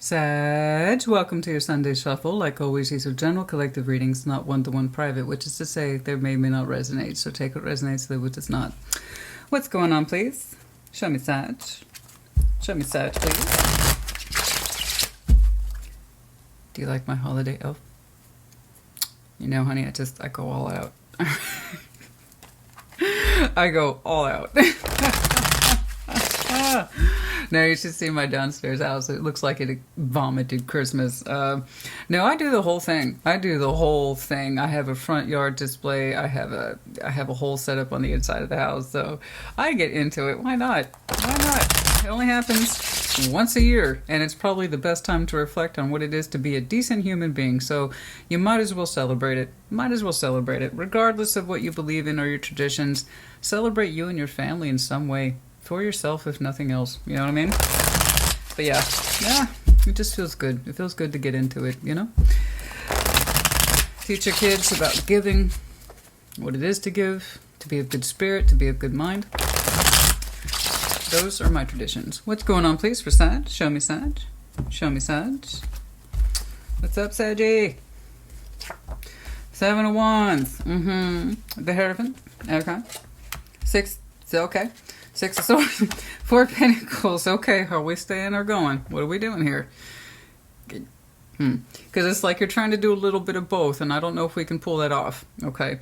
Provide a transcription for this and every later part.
Sag, welcome to your Sunday Shuffle. Like always, these are general collective readings, not one-to-one private, which is to say they may not resonate. So take what resonates, leave what does not. What's going on, please? Show me Sag. Show me Sag, please. Do you like my holiday elf? You know, honey, I go all out. I go all out. No, you should see my downstairs house. It looks like it vomited Christmas. No, I do the whole thing. I do the whole thing. I have a front yard display. I have a whole setup on the inside of the house. So I get into it. Why not? Why not? It only happens once a year, and it's probably the best time to reflect on what it is to be a decent human being. So you might as well celebrate it. Might as well celebrate it, regardless of what you believe in or your traditions. Celebrate you and your family in some way. For yourself, if nothing else. You know what I mean? But yeah, it just feels good. It feels good to get into it, you know? Teach your kids about giving, what it is to give, to be of good spirit, to be of good mind. Those are my traditions. What's going on, please, for Sag? Show me Sag. Show me Sag. What's up, Saggy? 7 of Wands. The Hierophant. Okay. 6. Okay. 6 of Swords, 4 of Pentacles. Okay, are we staying or going? What are we doing here? Because it's like you're trying to do a little bit of both, and I don't know if we can pull that off. Okay,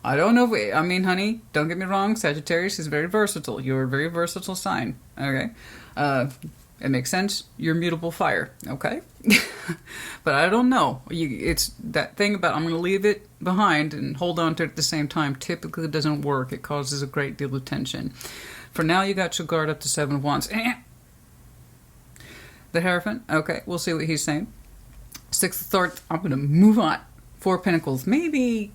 I don't know if I mean, honey, don't get me wrong. Sagittarius is very versatile. You're a very versatile sign. Okay, it makes sense. You're mutable fire. Okay, but I don't know. It's that thing about I'm going to leave it behind and hold on to it at the same time. Typically doesn't work. It causes a great deal of tension. For now, you got your guard up to 7 of Wands. The Hierophant. Okay, we'll see what he's saying. 6 of Swords. I'm going to move on. 4 of Pentacles. Maybe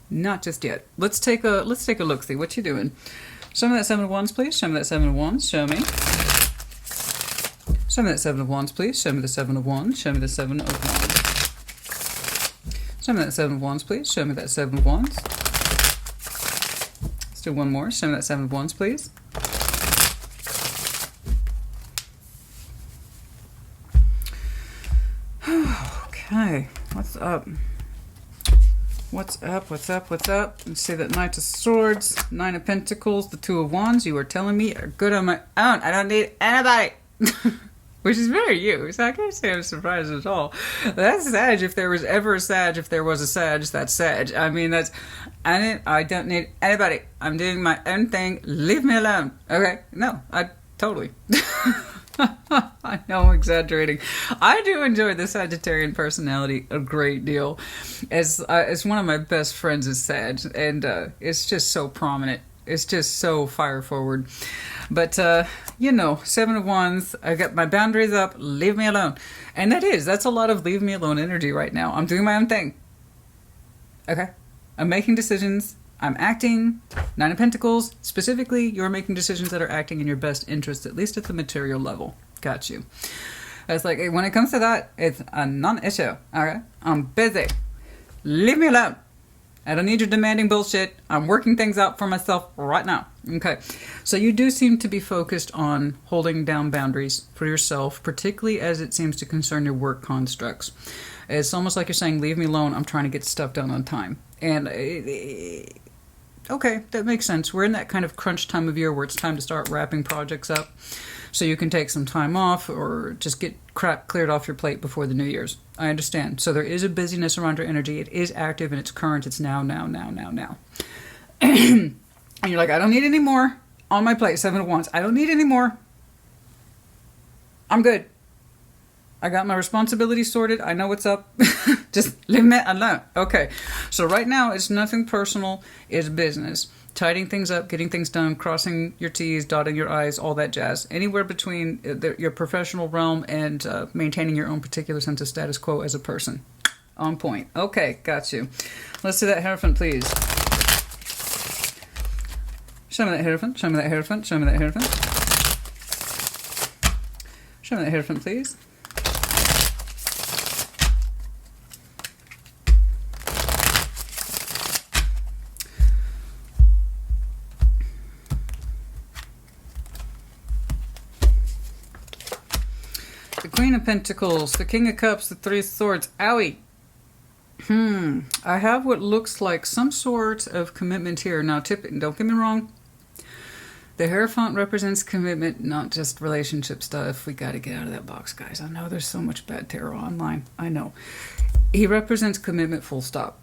not just yet. Let's take a look. See what you doing. Show me that 7 of Wands, please. Show me that 7 of Wands. Show me. Show me that 7 of Wands, please. Show me the 7 of Wands. Show me the 7 of Wands. Show me that 7 of Wands, please. Show me that 7 of Wands. Let's do one more. Show me that 7 of Wands, please. Okay, what's up? What's up? What's up? What's up? Let's see that Knight of Swords, 9 of Pentacles, the 2 of Wands. You are telling me are good on my own. I don't need anybody. Which is very you. So I can't say I'm surprised at all. That's Sag. If there was ever a Sag, if there was a Sag, that's Sag. I mean, I don't need anybody. I'm doing my own thing. Leave me alone. Okay? No, I totally. I know I'm exaggerating. I do enjoy the Sagittarian personality a great deal. As one of my best friends is Sag, and it's just so prominent. It's just so fire forward. But, 7 of Wands, I got my boundaries up, leave me alone. And that's a lot of leave me alone energy right now. I'm doing my own thing. Okay? I'm making decisions. I'm acting. 9 of Pentacles. Specifically, you're making decisions that are acting in your best interest, at least at the material level. Got you. It's like, when it comes to that, it's a non-issue. Okay? I'm busy. Leave me alone. I don't need your demanding bullshit. I'm working things out for myself right now. Okay. So you do seem to be focused on holding down boundaries for yourself, particularly as it seems to concern your work constructs. It's almost like you're saying, leave me alone. I'm trying to get stuff done on time. And okay, that makes sense. We're in that kind of crunch time of year where it's time to start wrapping projects up. So you can take some time off or just get crap cleared off your plate before the New Year's. I understand. So there is a busyness around your energy. It is active and it's current. It's now. And you're like, I don't need any more on my plate. 7 of Wands. I don't need any more. I'm good. I got my responsibilities sorted. I know what's up. Just leave me alone. Okay. So right now it's nothing personal. It's business. Tidying things up, getting things done, crossing your T's, dotting your I's, all that jazz. Anywhere between your professional realm and maintaining your own particular sense of status quo as a person. On point. Okay, got you. Let's see that Hierophant, please. Show me that Hierophant. Show me that Hierophant. Show me that Hierophant. Show me that Hierophant, please. the Queen of Pentacles, the King of Cups, the Three of Swords. Owie! I have what looks like some sort of commitment here. Now, don't get me wrong. The Hierophant represents commitment, not just relationship stuff. We got to get out of that box, guys. I know there's so much bad tarot online. I know. He represents commitment, full stop.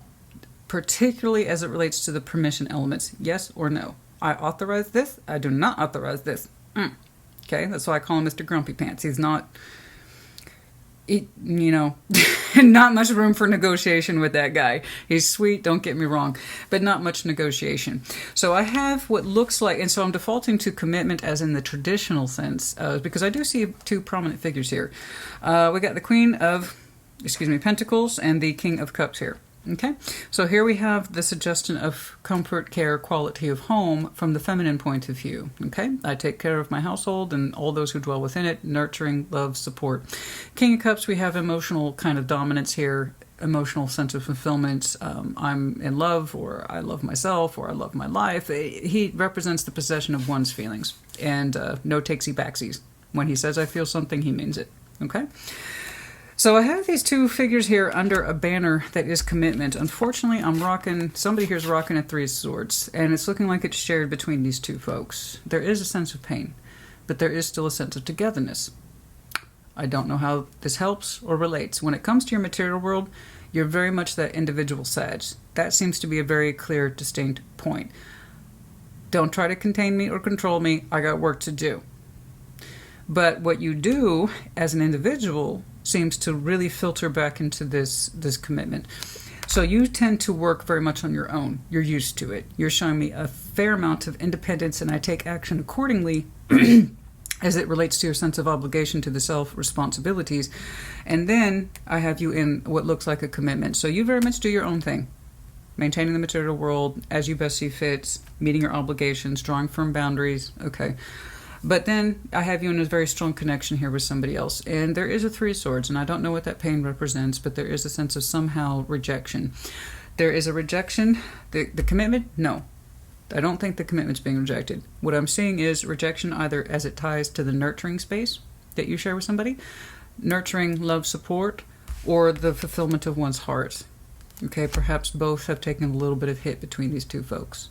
Particularly as it relates to the permission elements. Yes or no? I authorize this. I do not authorize this. Okay, that's why I call him Mr. Grumpy Pants. He's not... not much room for negotiation with that guy. He's sweet, don't get me wrong, but not much negotiation. So I have what looks like, and so I'm defaulting to commitment as in the traditional sense, because I do see two prominent figures here. We got the Queen of, Pentacles and the King of Cups here. Okay, so here we have the suggestion of comfort, care, quality of home from the feminine point of view. Okay, I take care of my household and all those who dwell within it, nurturing, love, support. King of Cups, we have emotional kind of dominance here, emotional sense of fulfillment. I'm in love, or I love myself, or I love my life. He represents the possession of one's feelings, and no takesy backsies. When he says I feel something, he means it. Okay. So I have these two figures here under a banner that is commitment. Unfortunately, somebody here's rocking a Three of Swords, and it's looking like it's shared between these two folks. There is a sense of pain, but there is still a sense of togetherness. I don't know how this helps or relates. When it comes to your material world, you're very much that individual Sag. That seems to be a very clear, distinct point. Don't try to contain me or control me. I got work to do. But what you do as an individual seems to really filter back into this commitment. So you tend to work very much on your own. You're used to it. You're showing me a fair amount of independence, and I take action accordingly as it relates to your sense of obligation to the self, responsibilities. And then I have you in what looks like a commitment. So you very much do your own thing. Maintaining the material world as you best see fit, meeting your obligations, drawing firm boundaries. Okay. But then I have you in a very strong connection here with somebody else. And there is a Three of Swords, and I don't know what that pain represents, but there is a sense of somehow rejection. There is a rejection. The commitment? No. I don't think the commitment's being rejected. What I'm seeing is rejection either as it ties to the nurturing space that you share with somebody, nurturing, love, support, or the fulfillment of one's heart. Okay, perhaps both have taken a little bit of hit between these two folks.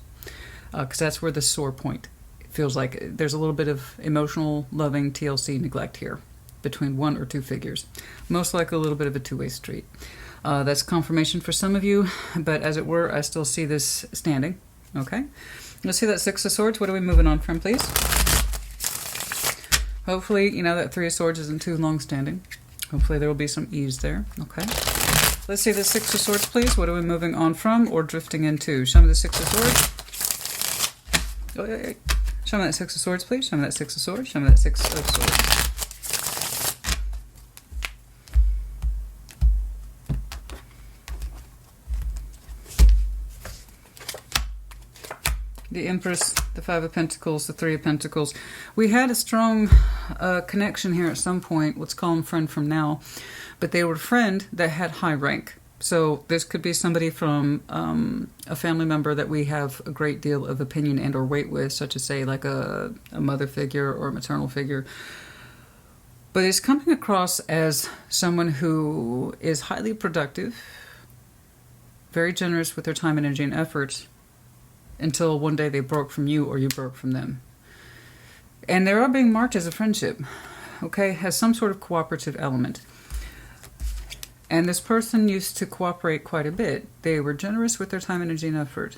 Because that's where the sore point feels like. There's a little bit of emotional, loving, TLC neglect here between one or two figures. Most likely a little bit of a two-way street. That's confirmation for some of you, but as it were, I still see this standing. Okay? Let's see that Six of Swords. What are we moving on from, please? Hopefully, that Three of Swords isn't too long-standing. Hopefully there will be some ease there. Okay? Let's see the Six of Swords, please. What are we moving on from or drifting into? Show me the Six of Swords. Oh, yeah. Show me that Six of Swords, please. Show me that Six of Swords. Show me that Six of Swords. The Empress, the Five of Pentacles, the Three of Pentacles. We had a strong connection here at some point. Let's call them friend from now. But they were a friend that had high rank. So this could be somebody from a family member that we have a great deal of opinion and or weight with, such as, say, like a mother figure or a maternal figure. But it's coming across as someone who is highly productive, very generous with their time, energy, and effort, until one day they broke from you or you broke from them. And they are being marked as a friendship, okay, has some sort of cooperative element. And this person used to cooperate quite a bit. They were generous with their time, energy, and effort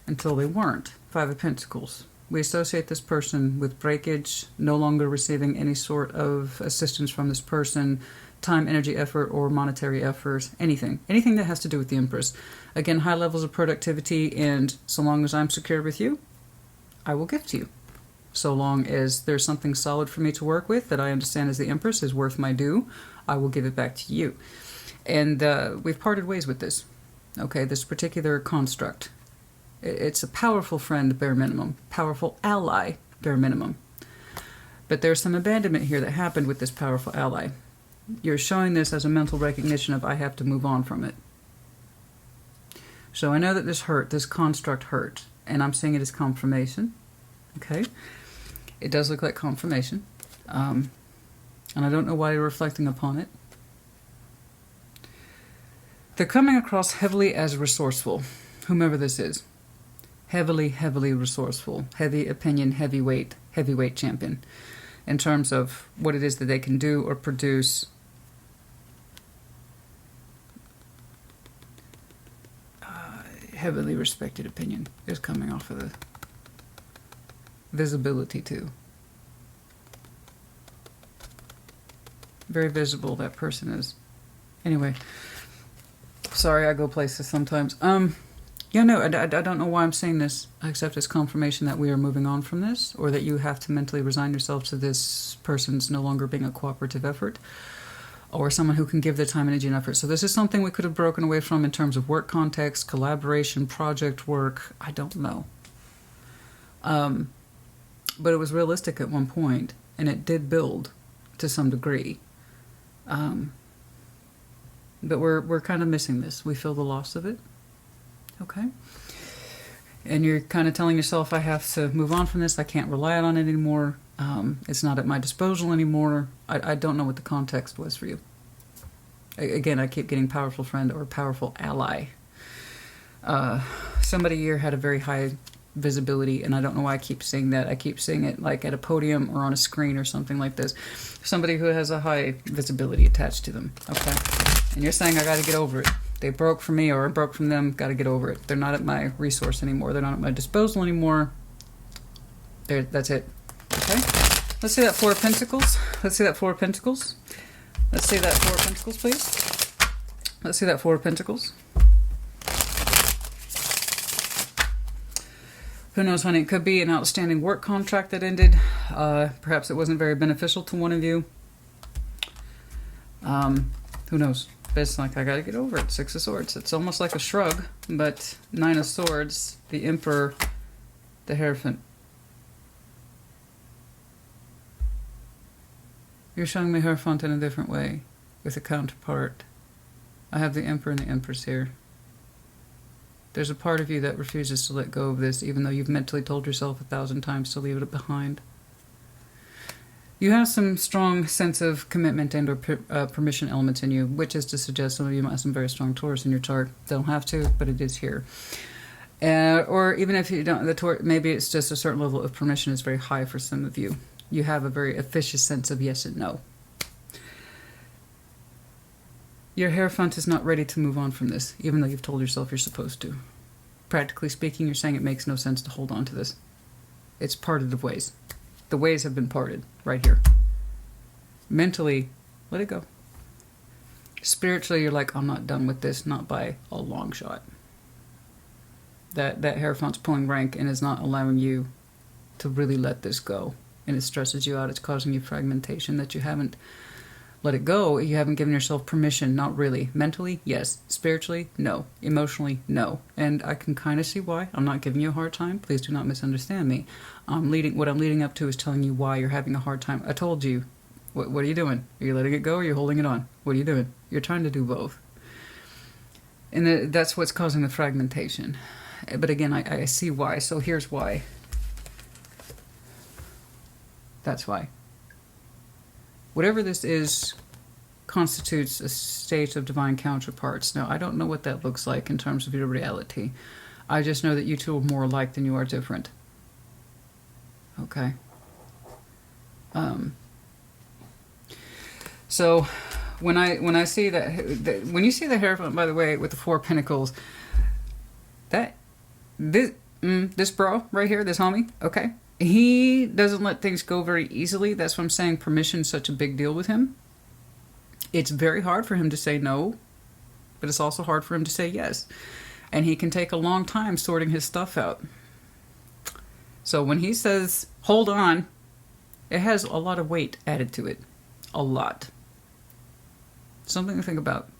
until they weren't. Five of Pentacles. We associate this person with breakage, no longer receiving any sort of assistance from this person, time, energy, effort, or monetary effort, anything. Anything that has to do with the Empress. Again, high levels of productivity, and so long as I'm secure with you, I will give to you. So long as there's something solid for me to work with that I understand as the Empress is worth my due, I will give it back to you. And we've parted ways with this. Okay, this particular construct. It's a powerful friend, bare minimum. Powerful ally, bare minimum. But there's some abandonment here that happened with this powerful ally. You're showing this as a mental recognition of I have to move on from it. So I know that this hurt, this construct hurt, and I'm seeing it as confirmation. Okay? It does look like confirmation. And I don't know why you're reflecting upon it. They're coming across heavily as resourceful, whomever this is. Heavily, heavily resourceful. Heavy opinion, heavyweight champion. In terms of what it is that they can do or produce. Heavily respected opinion is coming off of the visibility too. Very visible that person is. Anyway, sorry, I go places sometimes. Yeah, no, I don't know why I'm saying this, except as confirmation that we are moving on from this, or that you have to mentally resign yourself to this person's no longer being a cooperative effort, or someone who can give their time, energy, and effort. So this is something we could have broken away from in terms of work context, collaboration, project work. I don't know. But it was realistic at one point, and it did build to some degree. But we're kind of missing this. We feel the loss of it. Okay? And you're kind of telling yourself, I have to move on from this. I can't rely on it anymore. It's not at my disposal anymore. I don't know what the context was for you. Again, I keep getting powerful friend or powerful ally. Somebody here had a very high visibility, and I don't know why I keep seeing that. I keep seeing it like at a podium or on a screen or something like this. Somebody who has a high visibility attached to them. Okay? And you're saying, I got to get over it. They broke from me or I broke from them. Got to get over it. They're not at my resource anymore. They're not at my disposal anymore. That's it. Okay? Let's see that Four of Pentacles. Let's see that Four of Pentacles. Let's see that Four of Pentacles, please. Let's see that Four of Pentacles. Who knows, honey? It could be an outstanding work contract that ended. Perhaps it wasn't very beneficial to one of you. Who knows? But it's like, I gotta get over it. Six of Swords. It's almost like a shrug, but Nine of Swords, the Emperor, the Hierophant. You're showing me Hierophant in a different way, with a counterpart. I have the Emperor and the Empress here. There's a part of you that refuses to let go of this, even though you've mentally told yourself 1,000 times to leave it behind. You have some strong sense of commitment and or permission elements in you, which is to suggest some of you might have some very strong Taurus in your chart. Don't have to, but it is here. Or even if you don't, the Taurus, maybe it's just a certain level of permission is very high for some of you. You have a very officious sense of yes and no. Your Hierophant is not ready to move on from this, even though you've told yourself you're supposed to. Practically speaking, you're saying it makes no sense to hold on to this. It's parted of ways. The ways have been parted, right here. Mentally, let it go. Spiritually, you're like, I'm not done with this, not by a long shot. That Hierophant's pulling rank and is not allowing you to really let this go. And it stresses you out, it's causing you fragmentation that you haven't let it go. You haven't given yourself permission, not really. Mentally, yes. Spiritually, no. Emotionally, no. And I can kind of see why. I'm not giving you a hard time. Please do not misunderstand me. What I'm leading up to is telling you why you're having a hard time. I told you. What are you doing? Are you letting it go or are you holding it on? What are you doing? You're trying to do both. And that's what's causing the fragmentation. But again, I see why. So here's why. That's why. Whatever this is constitutes a state of divine counterparts. Now, I don't know what that looks like in terms of your reality. I just know that you two are more alike than you are different. Okay? So, when I see that... When you see the Hierophant, by the way, with the Four of Pentacles, this bro right here, this homie, okay? He doesn't let things go very easily. That's why I'm saying permission is such a big deal with him. It's very hard for him to say no, but it's also hard for him to say yes. And he can take a long time sorting his stuff out. So when he says, hold on, it has a lot of weight added to it. A lot. Something to think about.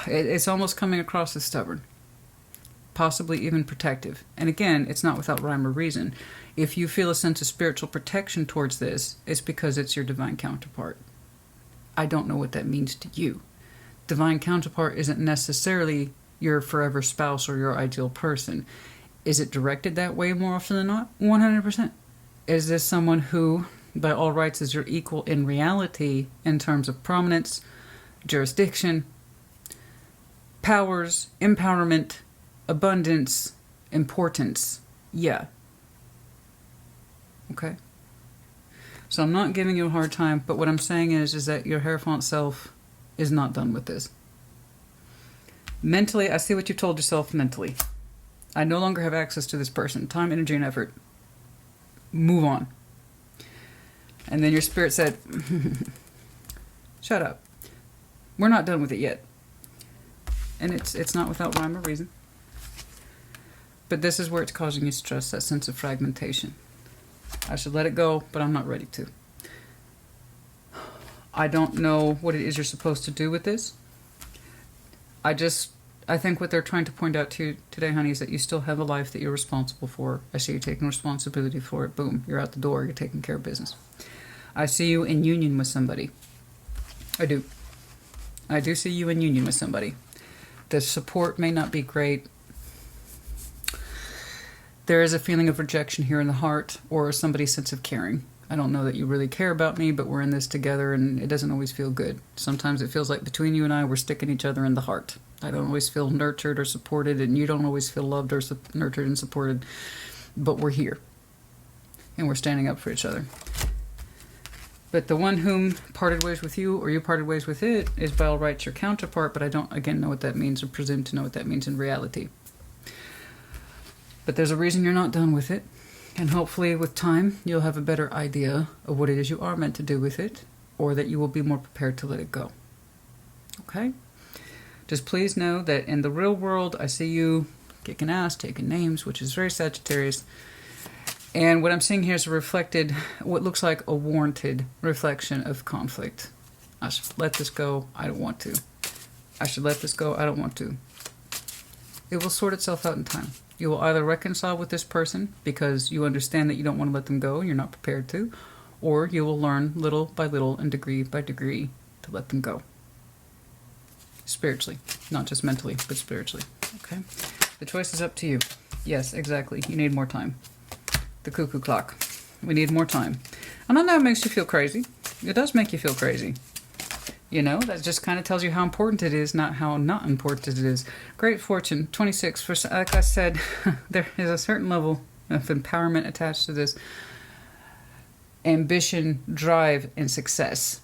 It's almost coming across as stubborn. Possibly even protective. And again, it's not without rhyme or reason. If you feel a sense of spiritual protection towards this, it's because it's your divine counterpart. I don't know what that means to you. Divine counterpart isn't necessarily your forever spouse or your ideal person. Is it directed that way more often than not? 100%. Is this someone who by all rights is your equal in reality in terms of prominence, jurisdiction, powers, empowerment, abundance, importance. Yeah. Okay. So I'm not giving you a hard time, but what I'm saying is that your Hierophant self is not done with this. Mentally, I see what you told yourself mentally. I no longer have access to this person. Time, energy, and effort. Move on. And then your spirit said, shut up. We're not done with it yet. And it's not without rhyme or reason. But this is where it's causing you stress, that sense of fragmentation. I should let it go, but I'm not ready to. I don't know what it is you're supposed to do with this. I think what they're trying to point out to you today, honey, is that you still have a life that you're responsible for. I see you taking responsibility for it. Boom, you're out the door. You're taking care of business. I see you in union with somebody. I do. I do see you in union with somebody. The support may not be great. There is a feeling of rejection here in the heart, or somebody's sense of caring. I don't know that you really care about me, but we're in this together, and it doesn't always feel good. Sometimes it feels like between you and I, we're sticking each other in the heart. I don't always feel nurtured or supported, and you don't always feel loved or nurtured and supported, but we're here, and we're standing up for each other. But the one whom parted ways with you, or you parted ways with it, is by all rights your counterpart, but I don't, again, know what that means or presume to know what that means in reality. But there's a reason you're not done with it. And hopefully with time, you'll have a better idea of what it is you are meant to do with it, or that you will be more prepared to let it go. Okay? Just please know that in the real world, I see you kicking ass, taking names, which is very Sagittarius. And what I'm seeing here is what looks like a warranted reflection of conflict. I should let this go. I don't want to. I should let this go. I don't want to. It will sort itself out in time. You will either reconcile with this person because you understand that you don't want to let them go and you're not prepared to, or you will learn little by little and degree by degree to let them go. Spiritually, not just mentally, but spiritually. Okay? The choice is up to you. Yes, exactly. You need more time. The cuckoo clock. We need more time. And I know it makes you feel crazy. It does make you feel crazy. You know, that just kind of tells you how important it is, not how not important it is. Great fortune, 26. Like I said, there is a certain level of empowerment attached to this. Ambition, drive, and success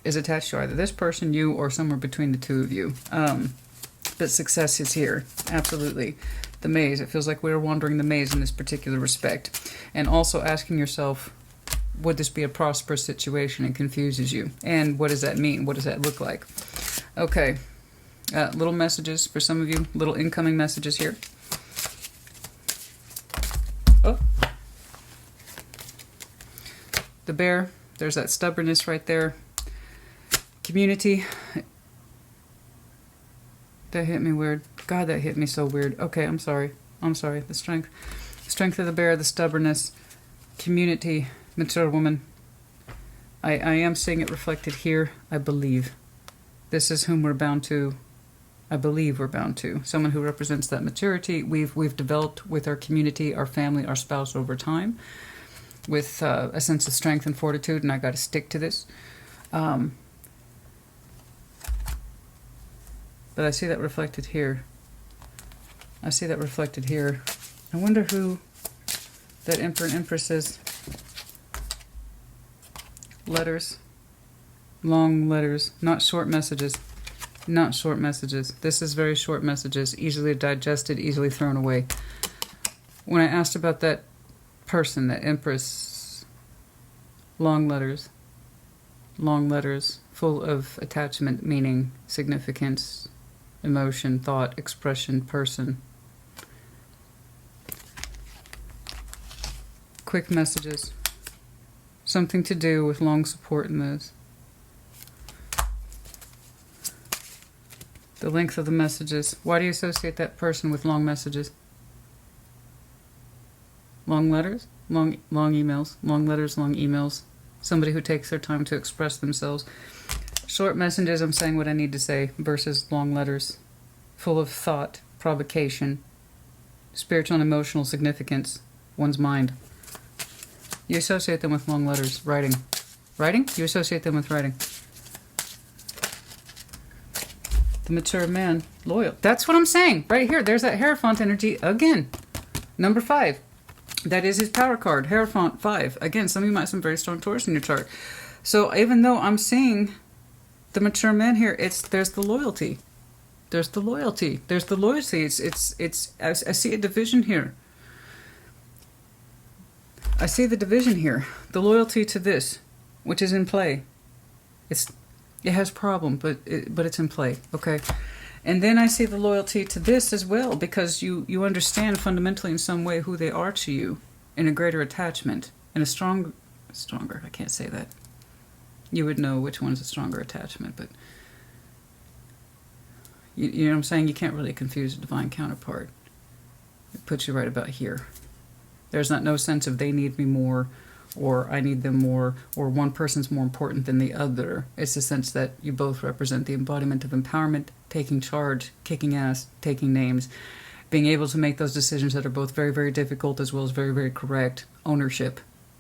is attached to either this person, you, or somewhere between the two of you. But success is here, absolutely. The maze, it feels like we're wandering the maze in this particular respect. And also asking yourself, would this be a prosperous situation? It confuses you. And what does that mean? What does that look like? Okay. Little messages for some of you. Little incoming messages here. Oh. The bear. There's that stubbornness right there. Community. That hit me weird. God, that hit me so weird. Okay, I'm sorry. I'm sorry. The strength. The strength of the bear, the stubbornness. Community. Mature woman. I am seeing it reflected here, I believe. This is whom we're bound to. I believe we're bound to. Someone who represents that maturity we've developed with our community, our family, our spouse over time. With a sense of strength and fortitude, and I got to stick to this. But I see that reflected here. I see that reflected here. I wonder who that Emperor and Empress is. Letters. Long letters. Not short messages. Not short messages. This is very short messages. Easily digested, easily thrown away. When I asked about that person, that Empress, long letters. Long letters. Full of attachment, meaning, significance, emotion, thought, expression, person. Quick messages. Something to do with long support in those. The length of the messages. Why do you associate that person with long messages? Long letters? Long emails. Long letters, long emails. Somebody who takes their time to express themselves. Short messages, I'm saying what I need to say, versus long letters. Full of thought, provocation, spiritual and emotional significance, one's mind. You associate them with long letters. Writing. Writing? You associate them with writing. The mature man. Loyal. That's what I'm saying. Right here. There's that Hierophant energy again. Number 5. That is his power card. Hierophant 5. Again, some of you might have some very strong Taurus in your chart. So even though I'm seeing the mature man here, there's the loyalty. There's the loyalty. There's the loyalty. I see a division here. I see the division here. The loyalty to this, which is in play. It has problem, but it's in play. Okay. And then I see the loyalty to this as well, because you understand fundamentally in some way who they are to you, in a greater attachment, in a stronger, I can't say that. You would know which one's a stronger attachment, but you know what I'm saying? You can't really confuse a divine counterpart. It puts you right about here. There's no sense of they need me more, or I need them more, or one person's more important than the other. It's the sense that you both represent the embodiment of empowerment, taking charge, kicking ass, taking names, being able to make those decisions that are both very, very difficult as well as very, very correct. Ownership.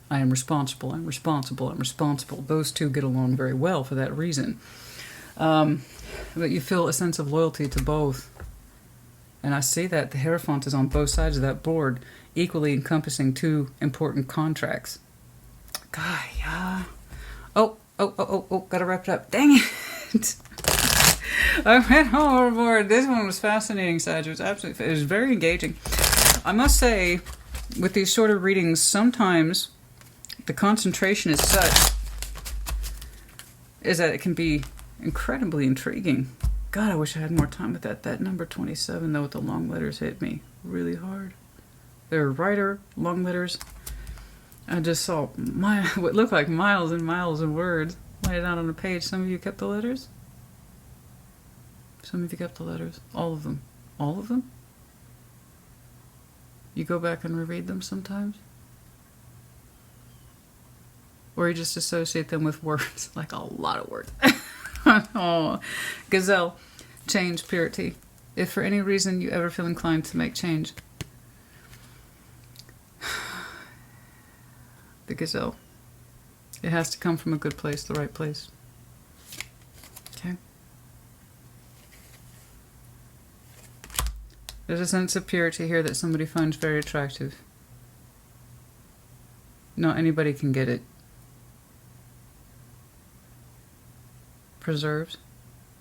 I am responsible, I'm responsible, I'm responsible. Those two get along very well for that reason. But you feel a sense of loyalty to both. And I see that the Hierophant is on both sides of that board, equally encompassing 2 important contracts. God, oh, gotta wrap it up. Dang it. I went overboard. This one was fascinating, Sag. It was very engaging. I must say, with these shorter readings, sometimes the concentration is such that it can be incredibly intriguing. God, I wish I had more time with that. That number 27, though, with the long letters hit me really hard. They're writer, long letters. I just saw what looked like miles and miles of words laid out on the page. Some of you kept the letters? Some of you kept the letters. All of them. All of them? You go back and reread them sometimes? Or you just associate them with words, like a lot of words. Oh, Gazelle, change, purity. If for any reason you ever feel inclined to make change, the Gazelle, it has to come from a good place, the right place. Okay? There's a sense of purity here that somebody finds very attractive. Not anybody can get it. Preserved.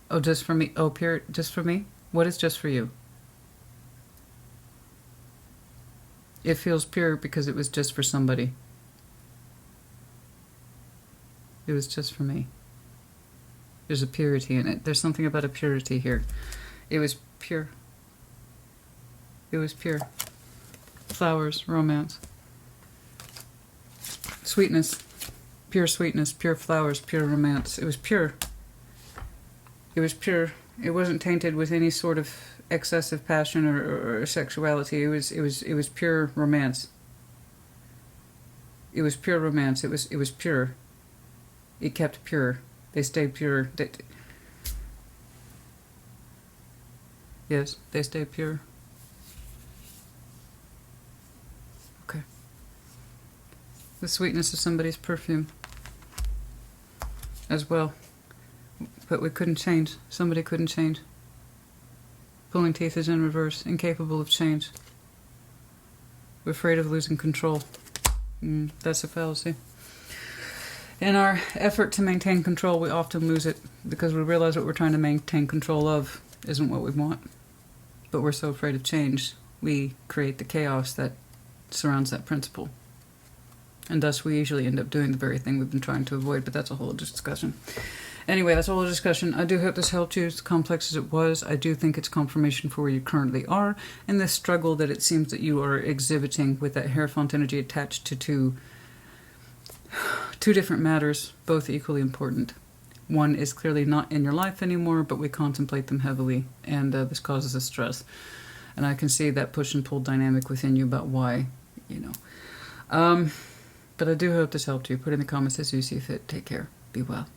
Oh, just for me. Oh, pure. Just for me? What is just for you? It feels pure because it was just for somebody. It was just for me. There's a purity in it. There's something about a purity here. It was pure. It was pure. Flowers, romance. Sweetness. Pure sweetness, pure flowers, pure romance. It was pure. It was pure. It wasn't tainted with any sort of excessive passion or sexuality. It was pure romance. It was pure romance. It was pure. It kept pure. They stayed pure. Yes, they stayed pure. Okay. The sweetness of somebody's perfume as well. But we couldn't change. Somebody couldn't change. Pulling teeth is in reverse. Incapable of change. We're afraid of losing control. That's a fallacy. In our effort to maintain control, we often lose it because we realize what we're trying to maintain control of isn't what we want. But we're so afraid of change, we create the chaos that surrounds that principle. And thus we usually end up doing the very thing we've been trying to avoid, but that's a whole other discussion. Anyway, that's a whole other discussion. I do hope this helped you, as complex as it was. I do think it's confirmation for where you currently are and the struggle that it seems that you are exhibiting with that Hierophant energy attached to two different matters, both equally important. One is clearly not in your life anymore, but we contemplate them heavily, and this causes us stress. And I can see that push and pull dynamic within you about why, you know. But I do hope this helped you. Put in the comments as you see fit. Take care. Be well.